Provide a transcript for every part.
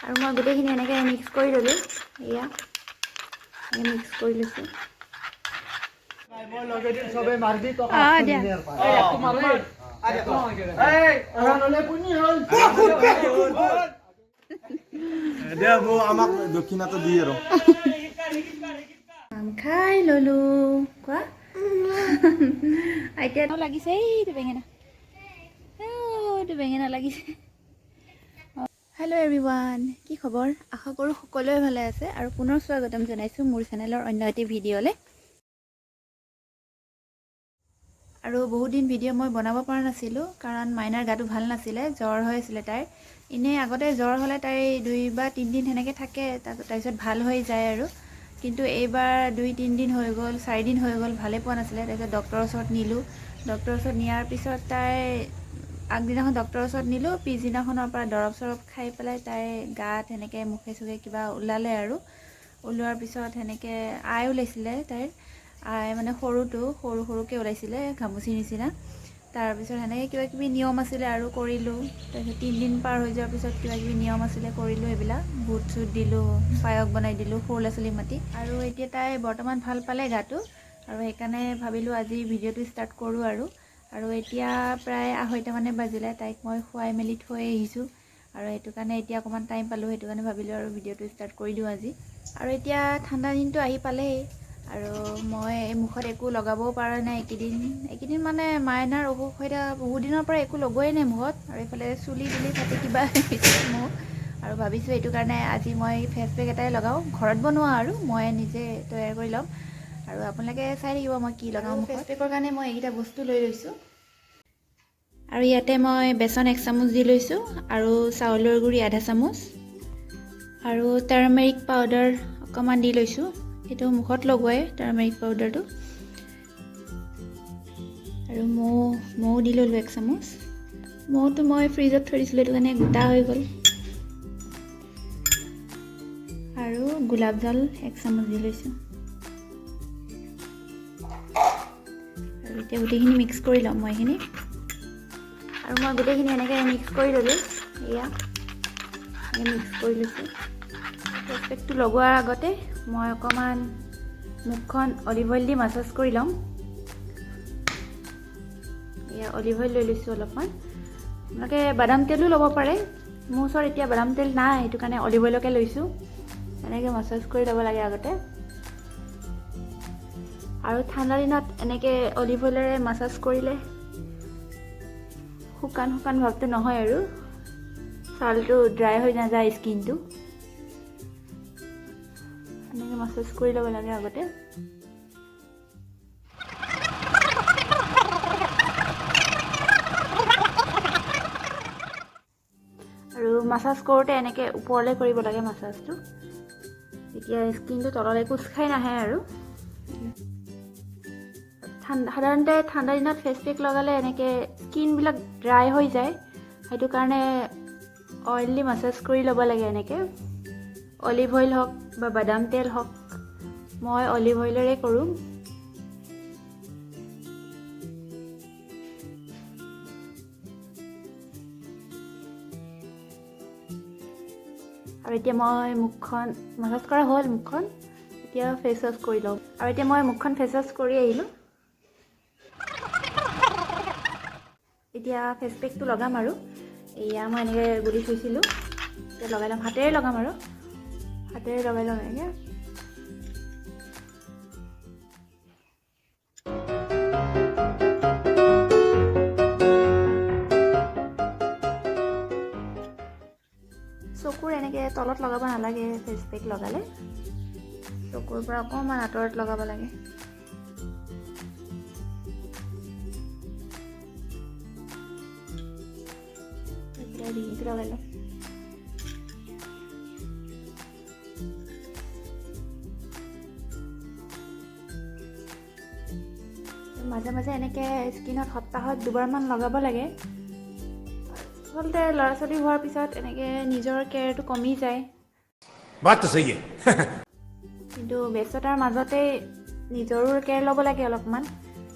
আৰু মই গোটেইখিনি এনেকৈ মিক্স কৰি ল'লোঁ। এয়া মিক্স কৰি লৈছোঁ। আমাক দক্ষিণাটো দিয়ে আৰু খাই ল'লোঁ। কোৱা এতিয়া লাগিছে এইটো বেঙেনা, এইটো বেঙেনা লাগিছে। হেল্ল' এভৰিৱান, কি খবৰ? আশা কৰোঁ সকলোৱে ভালে আছে আৰু পুনৰ স্বাগতম জনাইছোঁ মোৰ চেনেলৰ অন্য এটি ভিডিঅ'লৈ। আৰু বহুত দিন ভিডিঅ' মই বনাব পৰা নাছিলোঁ কাৰণ মাইনাৰ গাটো ভাল নাছিলে, জ্বৰ হৈ আছিলে তাইৰ। এনেই আগতে জ্বৰ হ'লে তাই 2 বা 3 দিন সেনেকৈ থাকে, তাৰপিছত ভাল হৈ যায় আৰু। কিন্তু এইবাৰ 2-3 দিন হৈ গ'ল, 4 দিন হৈ গ'ল, ভালেই পোৱা নাছিলে। তাৰপিছত ডক্টৰৰ ওচৰত নিলোঁ। ডক্টৰৰ ওচৰত নিয়াৰ পিছত তাই আগদিনাখন ডক্টৰৰ ওচৰত নিলোঁ, পিছদিনাখনৰ পৰা দৰৱ চৰৱ খাই পেলাই তাই গাত সেনেকৈ মুখে চুখে কিবা ওলালে আৰু। ওলোৱাৰ পিছত সেনেকৈ আই ওলাইছিলে তাইৰ। আই মানে সৰুকৈ ওলাইছিলে, ঘামুচিৰ নিচিনা। তাৰপিছত সেনেকৈ কিবাকিবি নিয়ম আছিলে আৰু কৰিলোঁ। তাৰপিছত 3 দিন পাৰ হৈ যোৱাৰ পিছত কিবাকিবি নিয়ম আছিলে, কৰিলোঁ সেইবিলাক। বুট চুট দিলোঁ, পায়স বনাই দিলোঁ সৰু ল'ৰা ছোৱালীক মাতি। আৰু এতিয়া তাই বৰ্তমান ভাল পালে গাটো, আৰু সেইকাৰণে ভাবিলোঁ আজি ভিডিঅ'টো ষ্টাৰ্ট কৰোঁ আৰু এতিয়া প্ৰায় 2:30 মানে বাজিলে। তাইক মই খুৱাই মেলি থৈ আহিছোঁ আৰু সেইটো কাৰণে এতিয়া অকণমান টাইম পালোঁ, সেইটো কাৰণে ভাবিলোঁ আৰু ভিডিঅ'টো ষ্টাৰ্ট কৰি দিওঁ আজি। আৰু এতিয়া ঠাণ্ডা দিনটো আহি পালেই আৰু মই মুখত একো লগাবও পৰা নাই এইকেইদিন মানে মাইনাৰ অসুখ হৈ থকা বহুত দিনৰ পৰা একো লগোৱাই নাই মুখত। আৰু এইফালে চুলি তুলি ফাটি কিবা হৈছে মোৰ, আৰু ভাবিছোঁ এইটো কাৰণে আজি মই ফেচ পেক এটাই লগাওঁ, ঘৰত বনোৱা আৰু মই নিজে তৈয়াৰ কৰি ল'ম। আৰু আপোনালোকে চাই থাকিব মই কি লগাওঁ। ফেচ পেকৰ কাৰণে মই এইকেইটা বস্তু লৈ লৈছোঁ। আৰু ইয়াতে মই বেচন 1 চামুচ দি লৈছোঁ আৰু চাউলৰ গুড়ি আধা চামুচ আৰু টাৰ্মেৰিক পাউডাৰ অকণমান দি লৈছোঁ। সেইটো মুখত লগোৱাই টাৰ্মেৰিক পাউডাৰটো। আৰু মৌ দি ল'লোঁ 1 চামুচ। মৌটো মই ফ্ৰিজত থৈ দিছিলোঁ, সেইটো কাৰণে গোটা হৈ গ'ল। আৰু গোলাপ জল 1 চামুচ দি লৈছোঁ। আৰু এতিয়া গোটেইখিনি মিক্স কৰি ল'ম মই এইখিনি। আৰু মই গোটেইখিনি এনেকৈ মিক্স কৰি ল'লোঁ। এয়া মিক্স কৰি লৈছোঁ। ফেচ পেকটো লগোৱাৰ আগতে মই অকণমান মুখখন অলিভ অইল দি মাছাজ কৰি ল'ম। এয়া অলিভ অইল লৈ লৈছোঁ অলপমান। আপোনালোকে বাদাম তেলো ল'ব পাৰে, মোৰ ওচৰত এতিয়া বাদাম তেল নাই, সেইটো কাৰণে অলিভ অইলকে লৈছোঁ। এনেকৈ মাছাজ কৰি ল'ব লাগে আগতে। আৰু ঠাণ্ডা দিনত এনেকৈ অলিভ অইলেৰে মাছাজ কৰিলে শুকান ভাৱটো নহয় আৰু ছালটো ড্ৰাই হৈ নাযায়, স্কিনটো। এনেকৈ মাছাজ কৰি ল'ব লাগে আগতে। আৰু মাছাজ কৰোঁতে এনেকৈ ওপৰলৈ কৰিব লাগে মাছাজটো, তেতিয়া স্কিনটো তললৈ কোচ খাই নাহে আৰু। সাধাৰণতে ঠাণ্ডা দিনত ফেচ পেক লগালে এনেকৈ স্কিনবিলাক ড্ৰাই হৈ যায়, সেইটো কাৰণে অইল দি মাছাজ কৰি ল'ব লাগে এনেকৈ। অলিভ অইল হওক বা বাদাম তেল হওক, মই অলিভ অইলেৰে কৰোঁ। আৰু এতিয়া মই মুখখন মাছাজ কৰা হ'ল, মুখখন এতিয়া ফেচ ৱাছ কৰি লওঁ। আৰু এতিয়া মই মুখখন ফেচ ৱাছ কৰি আহিলোঁ। এতিয়া ফেচ পেকটো লগাম আৰু এয়া মই এনেকৈ গুলি থৈছিলোঁ, এতিয়া লগাই ল'ম। হাতেৰে লগাম আৰু হাতেৰে লগাই ল'ম এনেকৈ। চকুৰ এনেকৈ তলত লগাব নালাগে, ফেচ পেক লগালে চকুৰ পৰা অকণমান আঁতৰত লগাব লাগে। ডিঙিটো লগাই লওঁ। মাজে মাজে এনেকৈ স্কিনত সপ্তাহত 2বাৰমান লগাব লাগে। আচলতে ল'ৰা ছোৱালী হোৱাৰ পিছত এনেকৈ নিজৰ কেয়াৰটো কমি যায়। কিন্তু ব্যস্ততাৰ মাজতে নিজৰো কেয়াৰ ল'ব লাগে অলপমান।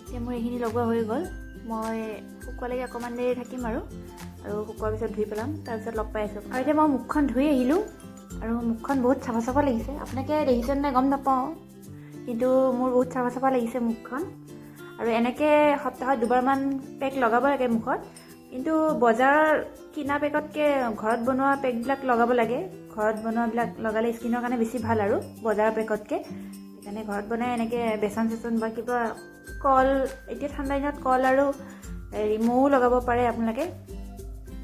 এতিয়া মোৰ এইখিনি লগোৱা হৈ গ'ল। মই শুকোৱালৈকে অকণমান দেৰি থাকিম আৰু শুকোৱাৰ পিছত ধুই পেলাম, তাৰপিছত লগ পাই আছোঁ। আৰু এতিয়া মই মুখখন ধুই আহিলোঁ। আৰু মুখখন বহুত চাফা চাফা লাগিছে। আপোনালোকে দেখিছেনে নাই গম নাপাওঁ, কিন্তু মোৰ বহুত চাফা চাফা লাগিছে মুখখন। আৰু এনেকৈ সপ্তাহত 2বাৰমান পেক লগাব লাগে মুখত, কিন্তু বজাৰৰ কিনা পেকতকৈ ঘৰত বনোৱা পেকবিলাক লগাব লাগে। ঘৰত বনোৱাবিলাক লগালে স্কিনৰ কাৰণে বেছি ভাল আৰু বজাৰৰ পেকতকৈ। সেইকাৰণে ঘৰত বনাই এনেকৈ বেচন চেচন বা কিবা কল, এতিয়া ঠাণ্ডা দিনত কল আৰু মৌ লগাব পাৰে আপোনালোকে,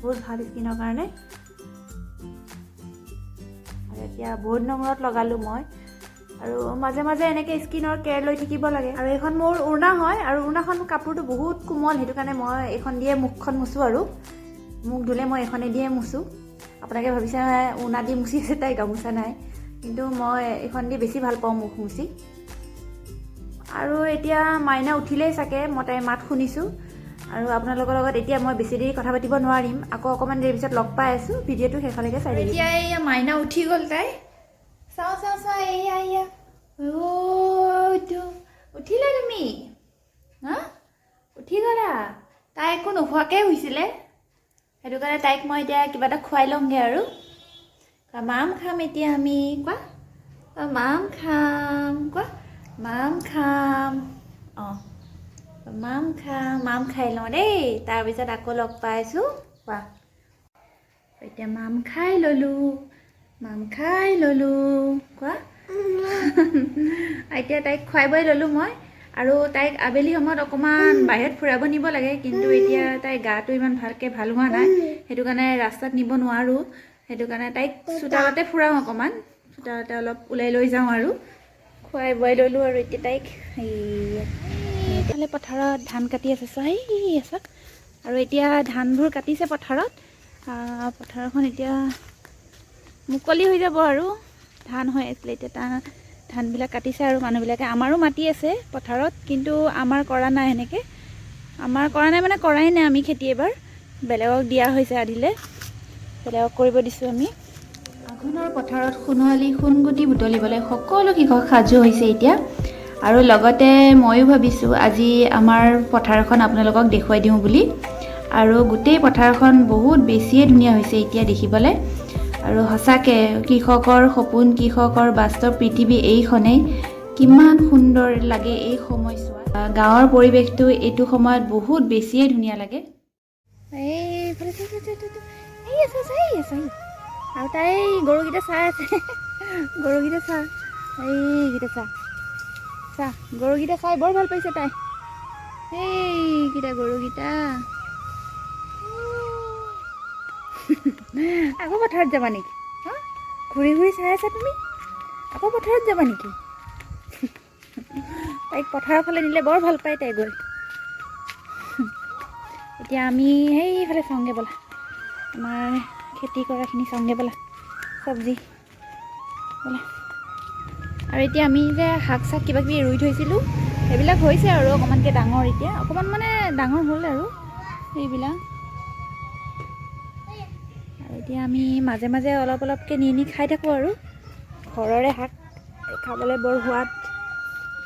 বহুত ভাল স্কিনৰ কাৰণে। আৰু এতিয়া বহুত দিনৰ মূৰত লগালোঁ মই। আৰু মাজে মাজে এনেকৈ স্কিনৰ কেয়াৰ লৈ থাকিব লাগে। আৰু এইখন মোৰ উৰ্ণা হয়, আৰু উৰ্ণাখন কাপোৰটো বহুত কোমল, সেইটো কাৰণে মই এইখন দিয়ে মুখখন মুচোঁ। আৰু মুখ ধুলে মই এইখনে দিয়ে মুচোঁ। আপোনালোকে ভাবিছে উৰ্ণা দি মুচি আছে তাই, গামোচা নাই, কিন্তু মই এইখন দি বেছি ভাল পাওঁ মুখ মুচি। আৰু এতিয়া মাইনা উঠিলেই চাগে, মই তাইৰ মাত শুনিছোঁ। আৰু আপোনালোকৰ লগত এতিয়া মই বেছি দেৰি কথা পাতিব নোৱাৰিম, আকৌ অকণমান দেৰি পিছত লগ পাই আছোঁ। ভিডিঅ'টো শেষলৈকে চাই থাকিব। এতিয়া এয়া মাইনা উঠি গ'ল তাই, চাওঁ চাওঁ চাওঁ, এয়া এয়া উঠিলা তুমি? হা, উঠি গ'লা? তাই একো নোখোৱাকৈ শুইছিলে, সেইটো কাৰণে তাইক মই এতিয়া কিবা এটা খুৱাই লওঁগৈ। আৰু মাম খাম এতিয়া আমি, কোৱা মাম খাম, কোৱা মাম খাম। অঁ, মাম খাম, মাম খাই লওঁ দেই, তাৰপিছত আকৌ লগ পাইছোঁ। কোৱা, এতিয়া মাম খাই ল'লোঁ, মাম খাই ল'লোঁ, কোৱা। এতিয়া তাইক খুৱাই বৈ ল'লোঁ মই। আৰু তাইক আবেলি সময়ত অকণমান বাহিৰত ফুৰাব নিব লাগে, কিন্তু এতিয়া তাইৰ গাটো ইমান ভালকৈ ভাল হোৱা নাই, সেইটো কাৰণে ৰাস্তাত নিব নোৱাৰোঁ। সেইটো কাৰণে তাইক চোতালতে ফুৰাওঁ, অকণমান চোতালতে অলপ ওলাই লৈ যাওঁ আৰু খুৱাই বোৱাই ল'লোঁ। আৰু এতিয়া তাইক এইফালে পথাৰত ধান কাটি আছে, চোৱা চাওক। আৰু এতিয়া ধানবোৰ কাটিছে পথাৰত। পথাৰখন এতিয়া মুকলি হৈ যাব, আৰু ধান হৈ আছিলে, এতিয়া ধানবিলাক কাটিছে। আৰু মানুহবিলাকে, আমাৰো মাটি আছে পথাৰত, কিন্তু আমাৰ কৰা নাই সেনেকৈ। আমাৰ কৰা নাই মানে কৰাই নাই আমি খেতি, এবাৰ বেলেগক দিয়া হৈছে আধিলে, বেলেগক কৰিব দিছোঁ আমি। আঘোণৰ পথাৰত সোণোৱালী সোণগুটি বুটলিবলৈ সকলো কৃষক সাজু হৈছে এতিয়া। আৰু লগতে ময়ো ভাবিছোঁ আজি আমাৰ পথাৰখন আপোনালোকক দেখুৱাই দিওঁ বুলি। আৰু গোটেই পথাৰখন বহুত বেছিয়ে ধুনীয়া হৈছে এতিয়া দেখিবলৈ। আৰু সঁচাকৈ কৃষকৰ সপোন, কৃষকৰ বাস্তৱ পৃথিৱী এইখনেই, কিমান সুন্দৰ লাগে এই সময়ছোৱাত। গাঁৱৰ পৰিৱেশটো এইটো সময়ত বহুত বেছিয়ে ধুনীয়া লাগে। আৰু তাই গৰুকেইটা চাই আছে, গৰুকেইটা চা, এইকেইটা চা চা, গৰুকেইটা চাই বৰ ভাল পাইছে তাই। এইকেইটা গৰুকেইটা। আকৌ পথাৰত যাবা নেকি? হা, ঘূৰি ঘূৰি চাই আছা তুমি? আকৌ পথাৰত যাবা নেকি? তাইক পথাৰৰ ফালে নিলে বৰ ভাল পায় তাই গৈ। এতিয়া আমি সেইফালে চাওঁগৈ ব'লা, আমাৰ খেতি কৰাখিনি চাওঁগৈ ব'লা, চব্জি ব'লা। আৰু এতিয়া আমি যে শাক চাক কিবা কিবি ৰুই থৈছিলোঁ, সেইবিলাক হৈছে আৰু অকণমানকৈ ডাঙৰ, এতিয়া অকণমান মানে ডাঙৰ হ'ল আৰু সেইবিলাক। আৰু এতিয়া আমি মাজে মাজে অলপ অলপকৈ নি খাই থাকোঁ, আৰু ঘৰৰে শাক খাবলৈ বৰ সোৱাদ।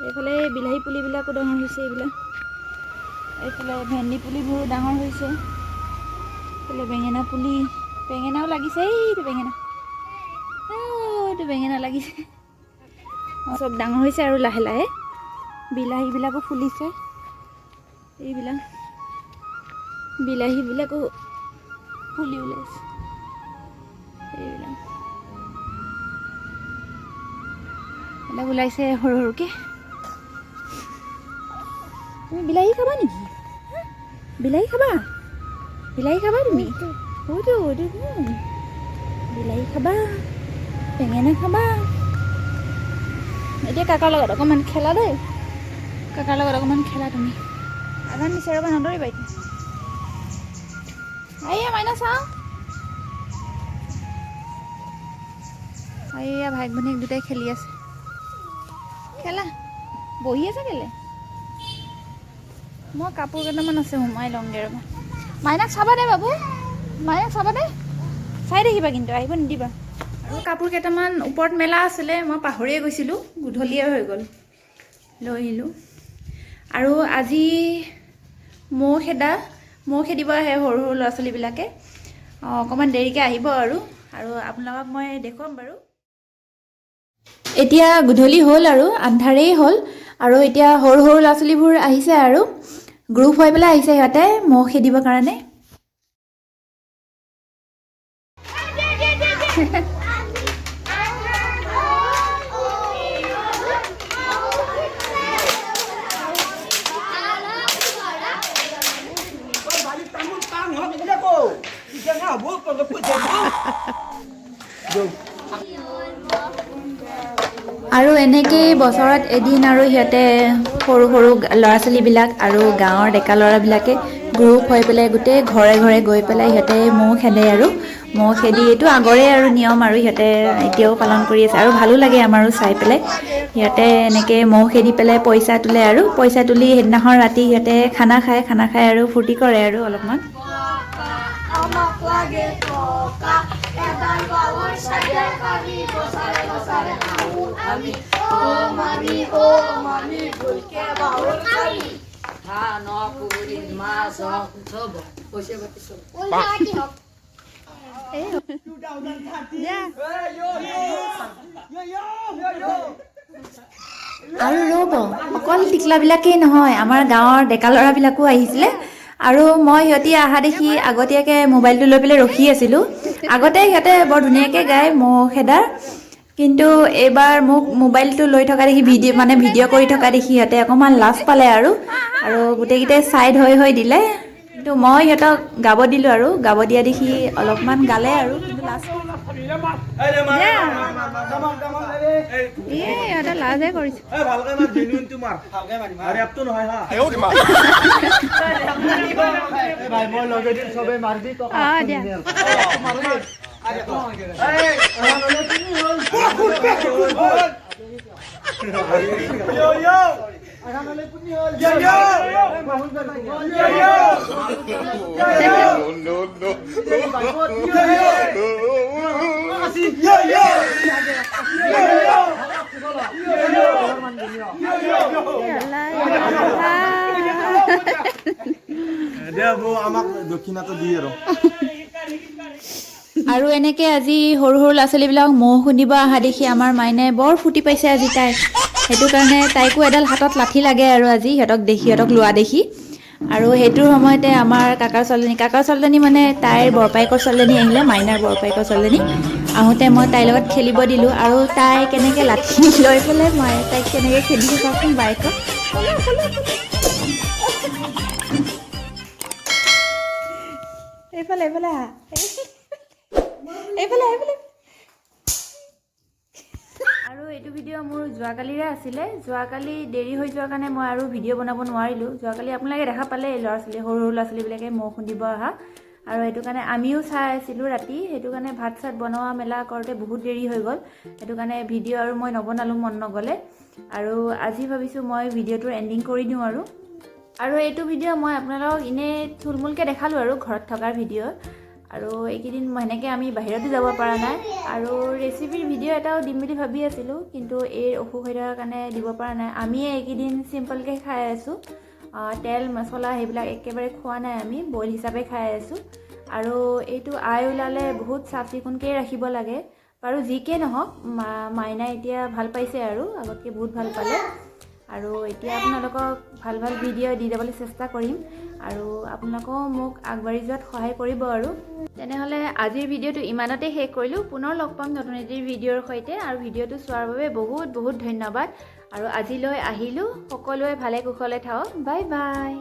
এইফালে বিলাহী পুলিবিলাকো ডাঙৰ হৈছে, এইবিলাক। এইফালে ভেন্দি পুলিবোৰো ডাঙৰ হৈছে, এইফালে বেঙেনা পুলি, বেঙেনাও লাগিছে, এইটো বেঙেনা, এইটো বেঙেনা লাগিছে। চব ডাঙৰ হৈছে আৰু লাহে লাহে। বিলাহীবিলাকো ফুলিছে, এইবিলাক বিলাহীবিলাকো ফুলি ওলাইছে, এইবিলাক ওলাইছে সৰু সৰুকৈ। তুমি বিলাহী খাবা নেকি? বিলাহী খাবা? বিলাহী খাবা তুমি? বিলাহী খাবা, বেঙেনা খাবা। এতিয়া কাকাৰ লগত অকণমান খেলা দেই, কাকাৰ লগত অকণমান খেলা তুমি। আধান দিছে ৰ'বা, নদৌৰিবা এতিয়া। এইয়া মাইনা চাওঁ, এইয়া ভাইক ভনীয়েক দুটাই খেলি আছে। খেলা, বহি আছে কেলে? মই কাপোৰ কেইটামান আছে সোমাই লওঁগৈ ৰ'বা। মাইনাক চাবা দে বাবু, মাইনাক চাবা দে, চাই থাকিবা কিন্তু আহিব নিদিবা। আৰু কাপোৰ কেইটামান ওপৰত মেলা আছিলে, মই পাহৰিয়ে গৈছিলোঁ, গধূলিয়ে হৈ গ'ল, লৈ আহিলোঁ। আৰু আজি মৌ খেদিব আহে সৰু সৰু ল'ৰা ছোৱালীবিলাকে, অকণমান দেৰিকৈ আহিব আৰু আৰু আপোনালোকক মই দেখুৱাম বাৰু। এতিয়া গধূলি হ'ল আৰু আন্ধাৰেই হ'ল আৰু এতিয়া সৰু সৰু ল'ৰা ছোৱালীবোৰ আহিছে আৰু গ্ৰুপ হৈ পেলাই আহিছে সিহঁতে মহ খেদিবৰ কাৰণে। আৰু এনেকেই বছৰত এদিন আৰু সিহঁতে সৰু সৰু ল'ৰা ছোৱালীবিলাক আৰু গাঁৱৰ ডেকা ল'ৰাবিলাকে গ্ৰুপ হৈ পেলাই গোটেই ঘৰে ঘৰে গৈ পেলাই সিহঁতে মহ খেদে আৰু মহ খেদি এইটো আগৰে আৰু নিয়ম আৰু সিহঁতে এতিয়াও পালন কৰি আছে আৰু ভালো লাগে আমাৰো চাই পেলাই। সিহঁতে এনেকৈ মহ খেদি পেলাই পইচা তোলে আৰু পইচা তুলি সেইদিনাখন ৰাতি সিহঁতে খানা খায় আৰু ফূৰ্তি কৰে আৰু অলপমান। আৰু ৰ'ব অকল টিকলাবিলাকেই নহয়, আমাৰ গাঁৱৰ ডেকা ল'ৰাবিলাকো আহিছিলে আৰু মই সিহঁতি অহা দেখি আগতীয়াকৈ মোবাইলটো লৈ পেলাই ৰখি আছিলোঁ। আগতে সিহঁতে বৰ ধুনীয়াকৈ গায় মহ খেদাৰ, কিন্তু এইবাৰ মোক মোবাইলটো লৈ থকা দেখি ভিডিঅ' কৰি থকা দেখি সিহঁতে অকণমান লাজ পালে আৰু গোটেইকেইটাই ছাইড হৈ দিলে। কিন্তু মই সিহঁতক গাব দিলোঁ আৰু গাব দিয়া দেখি অলপমান গালে আৰু কিন্তু লাজ সিহঁতে লাজে কৰিছে। আমাক দক্ষিণাটো দি আৰু এনেকৈ আজি সৰু সৰু ল'ৰা ছোৱালীবিলাক মহ খুন্দিব অহা দেখি আমাৰ মাইনাই বৰ ফূৰ্তি পাইছে আজি তাই। সেইটো কাৰণে তাইকো এডাল হাতত লাঠি লাগে আৰু আজি সিহঁতক লোৱা দেখি। আৰু সেইটোৰ সময়তে আমাৰ কাকাৰ ছোৱালীজনী মানে তাইৰ বৰপায়েকৰ ছোৱালীজনী আহিলে, মাইনাৰ বৰপায়েকৰ ছোৱালীজনী আহোঁতে মই তাইৰ লগত খেলিব দিলোঁ আৰু তাই কেনেকৈ লাঠি লৈ পেলাই মায়ে তাইক কেনেকৈ খেদিছে চাওকচোন বাইকক। এইফালে আহা, এইফালে। আৰু এইটো ভিডিঅ' মোৰ যোৱাকালিৰে আছিলে। যোৱাকালি দেৰি হৈ যোৱাৰ কাৰণে মই আৰু ভিডিঅ' বনাব নোৱাৰিলোঁ। যোৱাকালি আপোনালোকে দেখা পালে সৰু সৰু ল'ৰা ছোৱালীবিলাকে মহ খুন্দিব অহা, আৰু সেইটো কাৰণে আমিও চাই আছিলোঁ ৰাতি। সেইটো কাৰণে ভাত চাত বনোৱা মেলা কৰোঁতে বহুত দেৰি হৈ গ'ল। সেইটো কাৰণে ভিডিঅ' আৰু মই নবনালোঁ, মন নগ'লে। আৰু আজি ভাবিছোঁ মই ভিডিঅ'টোৰ এণ্ডিং কৰি দিওঁ আৰু এইটো ভিডিঅ' মই আপোনালোকক এনেই থুলমূলকৈ দেখালোঁ আৰু ঘৰত থকাৰ ভিডিঅ'। আৰু এইকেইদিন সেনেকৈ আমি বাহিৰতো যাব পৰা নাই আৰু ৰেচিপিৰ ভিডিঅ' এটাও দিম বুলি ভাবি আছিলোঁ, কিন্তু এই অসুখ হৈ থকাৰ কাৰণে দিব পৰা নাই। আমিয়ে এইকেইদিন চিম্পলকৈ খাই আছোঁ, তেল মছলা সেইবিলাক একেবাৰে খোৱা নাই, আমি বইল হিচাপে খাই আছোঁ। আৰু এইটো আই ওলালে বহুত চাফ চিকুণকৈ ৰাখিব লাগে। বাৰু যিকেই নহওক, মাইনাই এতিয়া ভাল পাইছে আৰু আগতকৈ বহুত ভাল পালে। আৰু এতিয়া আপোনালোকক ভাল ভিডিঅ' দি যাবলৈ চেষ্টা কৰিম আৰু আপোনালোকেও মোক আগবাঢ়ি যোৱাত সহায় কৰিব। আৰু তেনেহ'লে আজিৰ ভিডিঅ'টো ইমানতে শেষ কৰিলোঁ। পুনৰ লগ পাম নতুন এটি ভিডিঅ'ৰ সৈতে, আৰু ভিডিঅ'টো চোৱাৰ বাবে বহুত ধন্যবাদ। আৰু আজিলৈ আহিলোঁ, সকলোৱে ভালে কুশলে থাকক, বাই বাই।